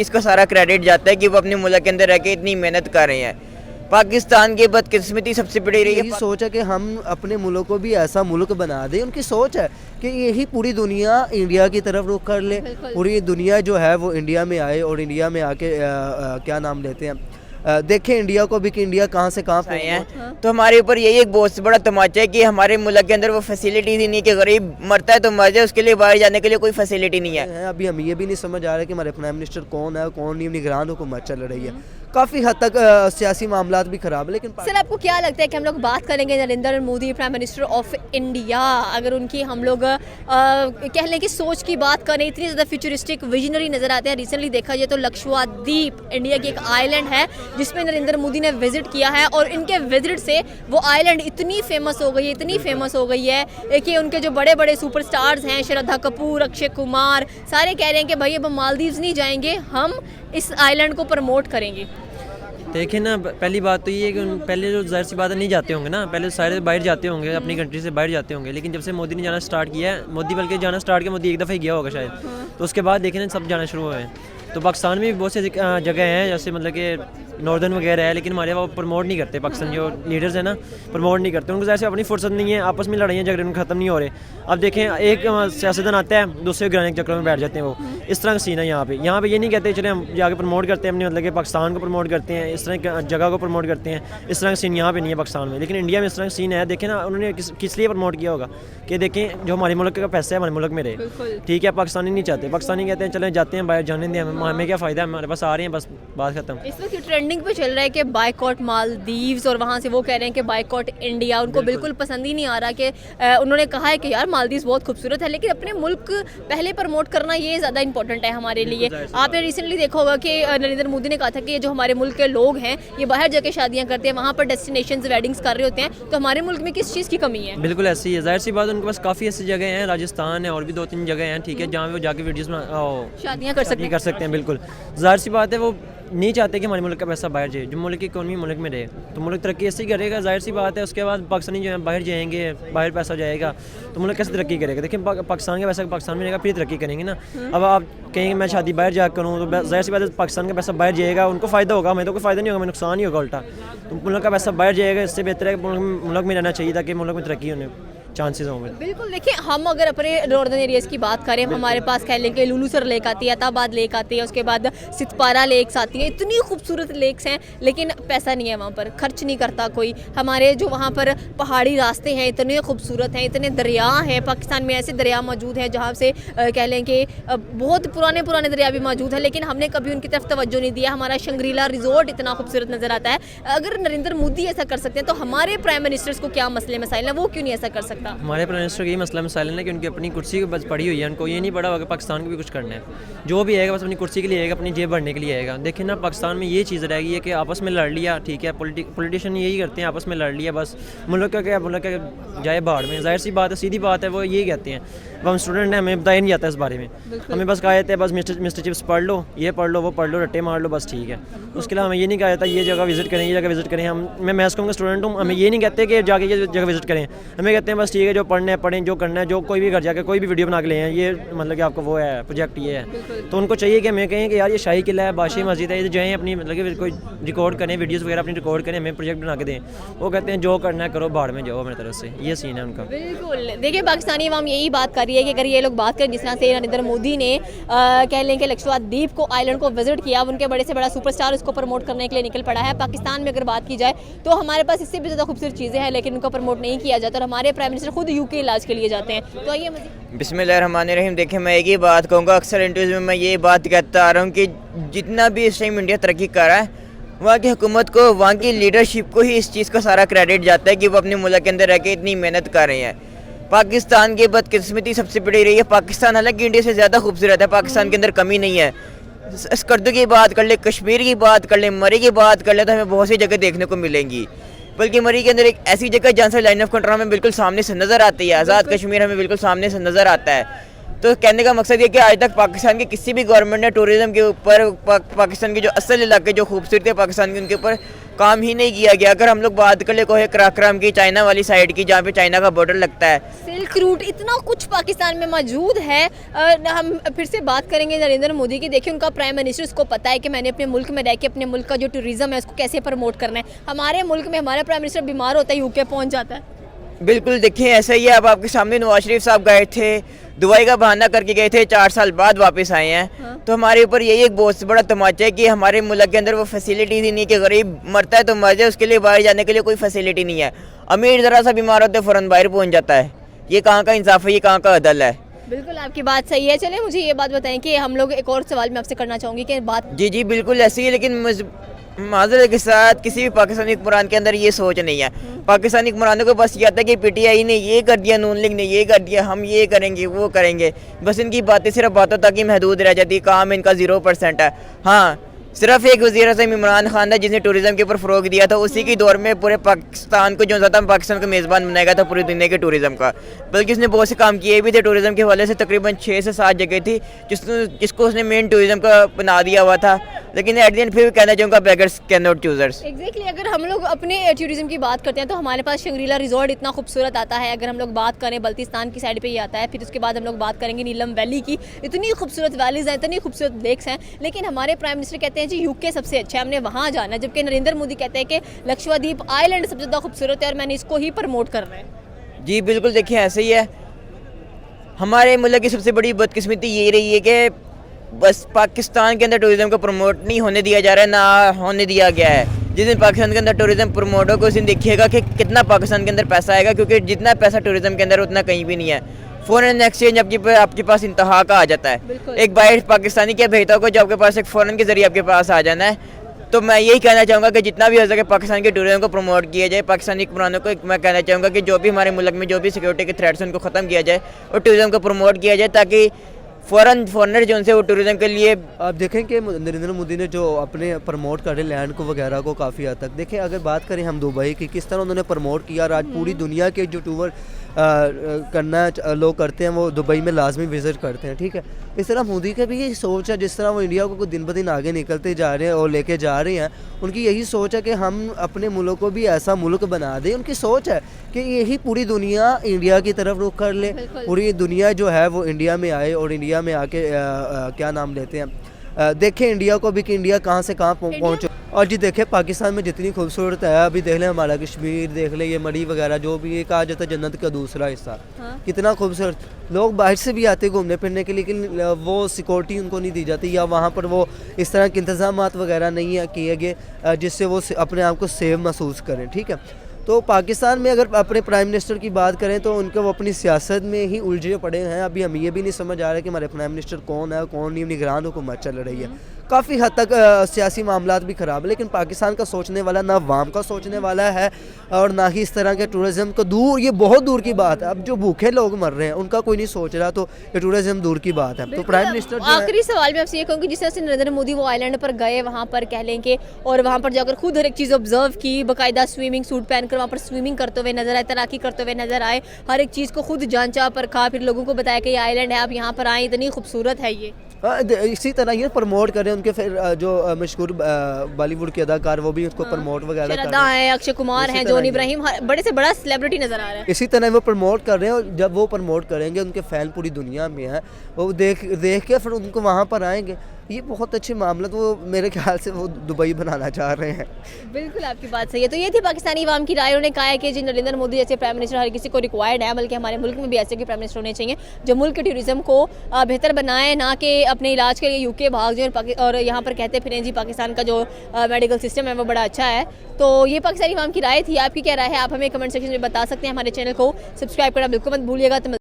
इसका सारा क्रेडिट जाता है कि वो अपने मुल्क के अंदर रह के इतनी मेहनत कर रहे हैं। पाकिस्तान की बदकिस्मती सबसे बड़ी रही यही है। सोच है कि हम अपने मुल्क को भी ऐसा मुल्क बना दें। उनकी सोच है कि यही पूरी दुनिया इंडिया की तरफ रुख कर ले, पूरी दुनिया जो है वो इंडिया में आए और इंडिया में आके क्या नाम लेते हैं, देखें इंडिया को भी कि इंडिया कहाँ से कहाँ आए हैं। तो हमारे ऊपर यही एक बहुत बड़ा तमाचा है कि हमारे मुल्क के अंदर वो फैसिलिटीज ही नहीं कि गरीब मरता है तो मर जाए, उसके लिए बाहर जाने के लिए कोई फैसिलिटी नहीं है। अभी हमें ये भी नहीं समझ आ रहा कि हमारे प्राइम मिनिस्टर कौन है, कौन नहीं, निगरान हुकूमत चल रही है। काफ़ी हद तक सियासी मामलात भी ख़राब है। लेकिन सर आपको क्या लगता है कि हम लोग बात करेंगे Narendra Modi prime minister of India, अगर उनकी हम लोग कह लें कि सोच की बात करें, इतनी ज़्यादा फ्यूचरिस्टिक विजनरी नज़र आते हैं। रिसेंटली देखा जाए तो लक्षद्वीप इंडिया की एक आइलैंड है जिसमें नरेंद्र मोदी ने विजिट किया है और इनके विजिट से वो आइलैंड इतनी फेमस हो गई है, इतनी फेमस हो गई है कि उनके जो बड़े बड़े सुपरस्टार्स हैं, श्रद्धा कपूर, अक्षय कुमार, सारे कह रहे हैं कि भाई अब हम मालदीव्स नहीं जाएंगे, हम इस आइलैंड को प्रमोट करेंगे। देखिए ना, पहली बात तो ये है कि पहले जो ज़ाहिर सी बात है नहीं जाते होंगे ना, पहले सारे बाहर जाते होंगे, अपनी कंट्री से बाहर जाते होंगे। लेकिन जब से मोदी ने जाना स्टार्ट किया है, मोदी बल्कि जाना स्टार्ट किया, मोदी एक दफ़ा ही गया होगा शायद, तो उसके बाद देखें ना सब जाना शुरू हुए हैं। तो पाकिस्तान में भी बहुत सी जगह हैं जैसे मतलब कि नॉर्दर्न वगैरह है, लेकिन हमारे वो प्रमोट नहीं करते। पाकिस्तान जो लीडर्स हैं ना प्रमोट नहीं करते, उनको जैसे अपनी फुर्सत नहीं है, आपस में लड़ाइयाँ झगड़े उनके ख़त्म नहीं हो रहे। अब देखें एक सियासतदान आता है, दूसरे गिराने के चक्कर में बैठ जाते हैं वो, इस तरह का सीन है यहाँ पे ये नहीं कहते चले हम जाके प्रमोट करते हैं अपने मतलब कि पाकिस्तान को प्रमोट करते हैं, इस तरह की जगह को प्रमोट करते हैं। इस तरह का सीन यहाँ पे नहीं है पाकिस्तान में, लेकिन इंडिया में इस तरह का सीन है। देखें ना उन्होंने किस लिए प्रमोट किया होगा कि देखें जो हमारे मुल्क का पैसा है हमारे मुल्क में रहे, ठीक है। पाकिस्तानी नहीं चाहते, पाकिस्तानी कहते हैं चले जाते हैं बाहर, जाने दें हमें क्या फ़ायदा है, हमारे पास आ रहे हैं बस, बात खत्म। इस वक्त ट्रेंडिंग पे चल रहा है कि बायकॉट मालदीव्स, और वहाँ से वो कह रहे हैं कि बायकॉट इंडिया। उनको बिल्कुल पसंद ही नहीं आ रहा कि उन्होंने कहा है कि यार मालदीव्स बहुत खूबसूरत है, लेकिन अपने मुल्क पहले प्रमोट करना ये ज़्यादा इंपॉर्टेंट है हमारे लिए। आपने रिसेंटली देखा होगा कि नरेंद्र मोदी ने कहा था कि जो हमारे मुल्क के लोग हैं ये बाहर जाके शादियाँ करते हैं, वहाँ पर डेस्टिनेशंस वेडिंग्स कर रहे होते हैं, तो हमारे मुल्क में किस चीज़ की कमी है? बिल्कुल ऐसी है, जाहिर सी बात उनके पास काफ़ी ऐसी जगह हैं, राजस्थान है और भी 2-3 जगह हैं, ठीक है, जहाँ वो जाके वीडियोज़ में शादियाँ कर सकते हैं। बिल्कुल जाहिर सी बात है वो नहीं चाहते कि हमारे मुल्क का पैसा बाहर जाए। जो मुल्क की इकोनॉमी मुल्क में रहे तो मुल्क तरक्की ऐसे ही करेगा, जाहिर सी बात है। उसके बाद पाकिस्तानी जो है बाहर जाएंगे, बाहर पैसा जाएगा तो मुल्क कैसे तरक्की करेगा? देखिए पाकिस्तान का पैसा पाकिस्तान में रहेगा फिर तरक्की करेंगे ना। अब आप कहेंगे मैं शादी बाहर जा करूँ तो जाहिर सी बात है पाकिस्तान का पैसा बाहर जाएगा, उनको फ़ायदा होगा, हमें तो कोई फ़ायदा नहीं होगा, हमें नुकसान ही होगा उल्टा। तो मुल्क का पैसा बाहर जाएगा, इससे बेहतर है मुल्क में रहना चाहिए ताकि मुल्क में तरक्की होने चांसेस होंगे। बिल्कुल, देखिए हम अगर अपने नॉर्दर्न एरियाज़ की बात करें, हमारे पास कह लें कि लुलूसर लेक आती है, अताबाद लेक आती है, उसके बाद सितपारा लेक्स आती है, इतनी खूबसूरत लेक्स हैं, लेकिन पैसा नहीं है वहाँ पर, खर्च नहीं करता कोई। हमारे जो वहाँ पर पहाड़ी रास्ते हैं इतने खूबसूरत हैं, इतने दरिया हैं, पाकिस्तान में ऐसे दरिया मौजूद हैं जहाँ से कह लें कि बहुत पुराने दरिया भी मौजूद हैं, लेकिन हमने कभी उनकी तरफ तवज्जो नहीं दिया। हमारा शंग्रीला रिजॉर्ट इतना खूबसूरत नज़र आता है। अगर नरेंद्र मोदी ऐसा कर सकते हैं तो हमारे प्राइम मिनिस्टर्स को क्या मसले मसाइल हैं, वो क्यों नहीं ऐसा कर सकता? हमारे प्राइम मिनिस्टर का यही मसला मसाइल है कि उनकी अपनी कुर्सी की बस पड़ी हुई है, उनको ये नहीं पड़ा होगा पाकिस्तान को भी कुछ करना है। जो भी आएगा बस अपनी कुर्सी के लिए आएगा, अपनी जेब भरने के लिए आएगा। देखिए ना पाकिस्तान में ये चीज़ रह गई है कि आपस में लड़ लिया, ठीक है, पॉलिटिशियन यही करते हैं, आपस में लड़ लिया बस, मुल्क का जाए बाहर में। जाहिर सी बात है, सीधी बात है, वो यही कहते हैं। अब हम स्टूडेंट हैं, हमें बताया नहीं जाता इस बारे में, हमें बस कहा जाता है बस मिस्टर चिप्स पढ़ लो, ये पढ़ लो, वो पढ़ लो, रट्टे मार लो, बस ठीक है। उसके अलावा हमें ये नहीं कहा जाता ये जगह विजिट करें, ये जगह विजिट करें। मैं मैथ्स का स्टूडेंट हूँ, हमें ये नहीं कहते कि जाके ये जगह विजिट करें, हमें कहते हैं बस ठीक है जो पढ़ना है पढ़ें, जो करना है, जो कोई भी घर जाकर कोई भी वीडियो बना के ले आए, ये मतलब कि आपको वो है प्रोजेक्ट ये है। तो उनको चाहिए कि हमें कहें कि यार ये शाही किला है, बादशाही मस्जिद है, ये जाएँ अपनी मतलब कि कोई रिकॉर्ड करें, वीडियोज़ वगैरह अपनी रिकॉर्ड करें, हमें प्रोजेक्ट बना के दें। वो कहते हैं जो करना है करो, बाहर में जाओ, मेरी तरफ से ये सीन है उनका। बिल्कुल, देखिए पाकिस्तानी अवाम यही बात कर रही है कि अगर ये लोग बात करें जिस तरह से नरेंद्र मोदी ने कह लें कि लक्षद्वीप को आइलैंड को विजिट किया, उनके बड़े से बड़ा सुपरस्टार उसको प्रमोट करने के लिए निकल पड़ा है। पाकिस्तान में अगर बात की जाए तो हमारे पास इससे भी ज़्यादा खूबसूरत चीज़ें हैं, लेकिन उनको प्रमोट नहीं किया जाता और हमारे प्राइम मिनिस्टर खुद यूके इलाज के लिए जाते हैं। तो आइए बिस्मिल्लाहिर्रहमानिर्रहीम। देखिए मैं एक ही बात कहूँगा, अक्सर इंटरव्यूज़ में मैं ये बात कहता आ रहा हूँ कि जितना भी इस टाइम इंडिया तरक्की कर रहा है, वहाँ की हुकूमत को, वहाँ की लीडरशिप को ही इस चीज़ का सारा क्रेडिट जाता है कि वो अपने मुल्क के अंदर रह के इतनी मेहनत कर रहे हैं। पाकिस्तान की बदकिस्मती सबसे बड़ी रही है। पाकिस्तान हालांकि इंडिया से ज़्यादा खूबसूरत है, पाकिस्तान के अंदर कमी नहीं है। स्कर्दू की बात कर ले, कश्मीर की बात कर ले, मरी की बात कर ले, तो हमें बहुत सी जगह देखने को मिलेंगी। बल्कि मरी के अंदर एक ऐसी जगह जहाँ से लाइन ऑफ कंट्रोल हमें बिल्कुल सामने से नज़र आती है, आज़ाद कश्मीर हमें बिल्कुल सामने से नज़र आता है। तो कहने का मकसद ये कि आज तक पाकिस्तान की किसी भी गवर्नमेंट ने टूरिज़्म के ऊपर पाकिस्तान के जो असल इलाके जो खूबसूरती है पाकिस्तान की, उनके ऊपर काम ही नहीं किया गया। अगर हम लोग बात कर ले कोहे कराक्रम की, चाइना वाली साइड की, जहाँ पे चाइना का बॉर्डर लगता है, सिल्क रूट, इतना कुछ पाकिस्तान में मौजूद है। हम फिर से बात करेंगे नरेंद्र मोदी की। देखिए उनका प्राइम मिनिस्टर, उसको पता है कि मैंने अपने मुल्क में रह के अपने मुल्क का जो टूरिज्म है उसको कैसे प्रमोट करना है। हमारे मुल्क में हमारा प्राइम मिनिस्टर बीमार होता है यूके पहुंच जाता है। बिल्कुल देखिए ऐसा ही है। अब आपके सामने नवाज शरीफ साहब गए थे, दुबई का बहाना करके गए थे, 4 साल बाद वापस आए हैं। हाँ। तो हमारे ऊपर यही एक बहुत बड़ा तमाचा है कि हमारे मुल्क के अंदर वो फैसिलिटीज़ ही नहीं, कि गरीब मरता है तो मर जाए, उसके लिए बाहर जाने के लिए कोई फैसिलिटी नहीं है। अमीर ज़रा सा बीमार होता है फ़ौरन बाहर पहुंच जाता है। ये कहाँ का इंसाफ है, ये कहाँ का अदल है। बिल्कुल आपकी बात सही है। चलिए मुझे ये बात बताएं कि हम लोग एक और सवाल मैं आपसे करना चाहूँगी कि बात जी बिल्कुल ऐसी है, लेकिन माजरत के साथ किसी भी पाकिस्तानी हुक्मरान के अंदर ये सोच नहीं है। पाकिस्तानी हुक्मरानों को बस ये आता है कि पीटीआई ने ये कर दिया, नून लीग ने ये कर दिया, हम ये करेंगे वो करेंगे। बस इनकी बातें सिर्फ बातों तक ही महदूद रह जाती है, काम इनका 0% है। हाँ, सिर्फ एक वज़ीर आज़म इमरान खान था जिसने टूरिज़्म के ऊपर फ़रोग दिया था, उसी की दौर में पूरे पाकिस्तान को जो ज़्यादा पाकिस्तान का मेज़बान बनाया था पूरी दुनिया के टूरिज़्म का। बल्कि उसने बहुत से काम किए भी थे टूरिज़्म के हवाले से। तकरीबन 6 से 7 जगह थी जिसको उसने मेन टूरिज़्म का बना दिया हुआ था। लेकिन एट द एंड फिर कहना चाहूँगा beggars can not choosers. Exactly अगर हम लोग अपने टूरिज्म की बात करते हैं तो हमारे पास शंग्रीला रिजॉर्ट इतना खूबसूरत आता है। अगर हम लोग बात करें बल्तिस्तान की साइड पे ही आता है। फिर उसके बाद हम लोग बात करेंगे नीलम वैली की, इतनी खूबसूरत वैलीज हैं, इतनी खूबसूरत लेक्स हैं। लेकिन हमारे प्राइम मिनिस्टर कहते हैं जी यूके सबसे अच्छा है, हमने वहाँ जाना है। जबकि नरेंद्र मोदी कहते हैं कि लक्षद्वीप आइलैंड सबसे ज़्यादा खूबसूरत है और मैंने इसको ही प्रमोट करना है। जी बिल्कुल देखिए ऐसे ही है। हमारे मुल्क की सबसे बड़ी बदकिस्मती ये रही है कि बस पाकिस्तान के अंदर टूरिज़्म को प्रमोट नहीं होने दिया जा रहा है, ना होने दिया गया है। जिस दिन पाकिस्तान के अंदर टूरिज़्म प्रमोट होगा उस दिन देखिएगा कि कितना पाकिस्तान के अंदर पैसा आएगा, क्योंकि जितना पैसा टूरिज़्म के अंदर उतना कहीं भी नहीं है। फॉरेन एक्सचेंज आपके पास इंतहा का आ जाता है। एक बाहर पाकिस्तानी क्या भेजता होगा जो आपके पास एक फ़ौरन के ज़रिए आपके पास आ जाना है। तो मैं यही कहना चाहूँगा कि जितना भी हो सके पाकिस्तान के टूरिज़्म को प्रमोट किया जाए। पाकिस्तानी हुक्मरानों को मैं कहना चाहूँगा कि जो भी हमारे मुल्क में जो भी सिक्योरिटी के थ्रेट्स हैं उनको ख़त्म किया जाए और टूरिज़्म को प्रमोट किया जाए, ताकि फॉरेनर जो उनसे वो टूरिज़्म के लिए। आप देखें कि नरेंद्र मोदी ने जो अपने प्रमोट करे लैंड को वगैरह को काफ़ी हद तक देखें। अगर बात करें हम दुबई की, किस तरह उन्होंने प्रमोट किया और आज पूरी दुनिया के जो टूर करना लोग करते हैं वो दुबई में लाजमी विज़िट करते हैं। ठीक है, इस तरह मोदी का भी यही सोच है। जिस तरह वो इंडिया को दिन ब दिन आगे निकलते जा रहे हैं और लेके जा रहे हैं, उनकी यही सोच है कि हम अपने मुल्क को भी ऐसा मुल्क बना दें। उनकी सोच है कि यही पूरी दुनिया इंडिया की तरफ रुख कर ले, पूरी दुनिया जो है वो इंडिया में आए और इंडिया में आके क्या नाम लेते हैं, देखें इंडिया को भी कि इंडिया कहाँ से कहाँ पहुँचे। और जी देखें पाकिस्तान में जितनी खूबसूरत है, अभी देख लें हमारा कश्मीर, देख लें ये मड़ी वगैरह जो भी ये कहा जाता है जन्नत का दूसरा हिस्सा। हाँ। कितना खूबसूरत। लोग बाहर से भी आते घूमने फिरने के, लेकिन वो सिक्योरिटी उनको नहीं दी जाती या वहाँ पर वो इस तरह के इंतजाम वगैरह नहीं है किए गए जिससे वो अपने आप को सेफ महसूस करें। ठीक है, तो पाकिस्तान में अगर अपने प्राइम मिनिस्टर की बात करें तो उनके वो अपनी सियासत में ही उलझे पड़े हैं। अभी हमें ये भी नहीं समझ आ रहा है कि हमारे प्राइम मिनिस्टर कौन है कौन नहीं, निगरान हुकूमत चल रही है। काफ़ी हद तक सियासी मामलात भी ख़राब है। लेकिन पाकिस्तान का सोचने वाला ना वाम का सोचने वाला है और ना ही इस तरह के टूरिज़्म को दूर, ये बहुत दूर की बात है। अब जो भूखे लोग मर रहे हैं उनका कोई नहीं सोच रहा, तो ये टूरिज़्म दूर की बात है। तो प्राइम मिनिस्टर आखिरी सवाल मैं आपसे ये कहूँगी, जिस तरह से नरेंद्र मोदी वो आइलैंड पर गए, वहाँ पर कह लें कि और वहाँ पर जाकर खुद हर एक चीज़ ऑब्जर्व की, बाकायदा स्विमिंग सूट पहनकर वहाँ पर स्विमिंग करते हुए नजर आए, तैराकी करते हुए नजर आए, हर एक चीज़ को खुद जांचा परखा, फिर लोगों को बताया कि ये आइलैंड है, आप यहाँ पर आए, इतनी खूबसूरत है ये। इसी तरह ये प्रमोट करें उनके। फिर जो मशहूर बॉलीवुड के अदाकार वो भी उसको प्रमोट वगैरह कर रहे हैं। अक्षय कुमार हैं, जॉन इब्राहिम, बड़े से बड़ा सेलिब्रिटी नजर आ रहा है। इसी तरह वो प्रमोट कर रहे हैं और जब वो प्रमोट करेंगे उनके फैन पूरी दुनिया में हैं, वो देख के फिर उनको वहाँ पर आएंगे। ये बहुत अच्छे मामला, तो वो मेरे ख्याल से वो दुबई बनाना चाह रहे हैं। बिल्कुल आपकी बात सही है। तो ये थी पाकिस्तानी अवाम की राय। उन्होंने कहा है कि जी नरेंद्र मोदी जैसे प्राइम मिनिस्टर हर किसी को रिक्वायर्ड है, बल्कि हमारे मुल्क में भी ऐसे के प्राइम मिनिस्टर होने चाहिए जो मुल्क के टूरिज्म को बेहतर बनाए, ना कि अपने इलाज के लिए यूके भाग जाए और यहाँ पर कहते फिरें जी पाकिस्तान का जो मेडिकल सिस्टम है वो बड़ा अच्छा है। तो ये पाकिस्तानी अवाम की राय थी। आपकी क्या राय है, आप हमें कमेंट सेक्शन में बता सकते हैं। हमारे चैनल को सब्सक्राइब करना बिल्कुल मत भूलिएगा।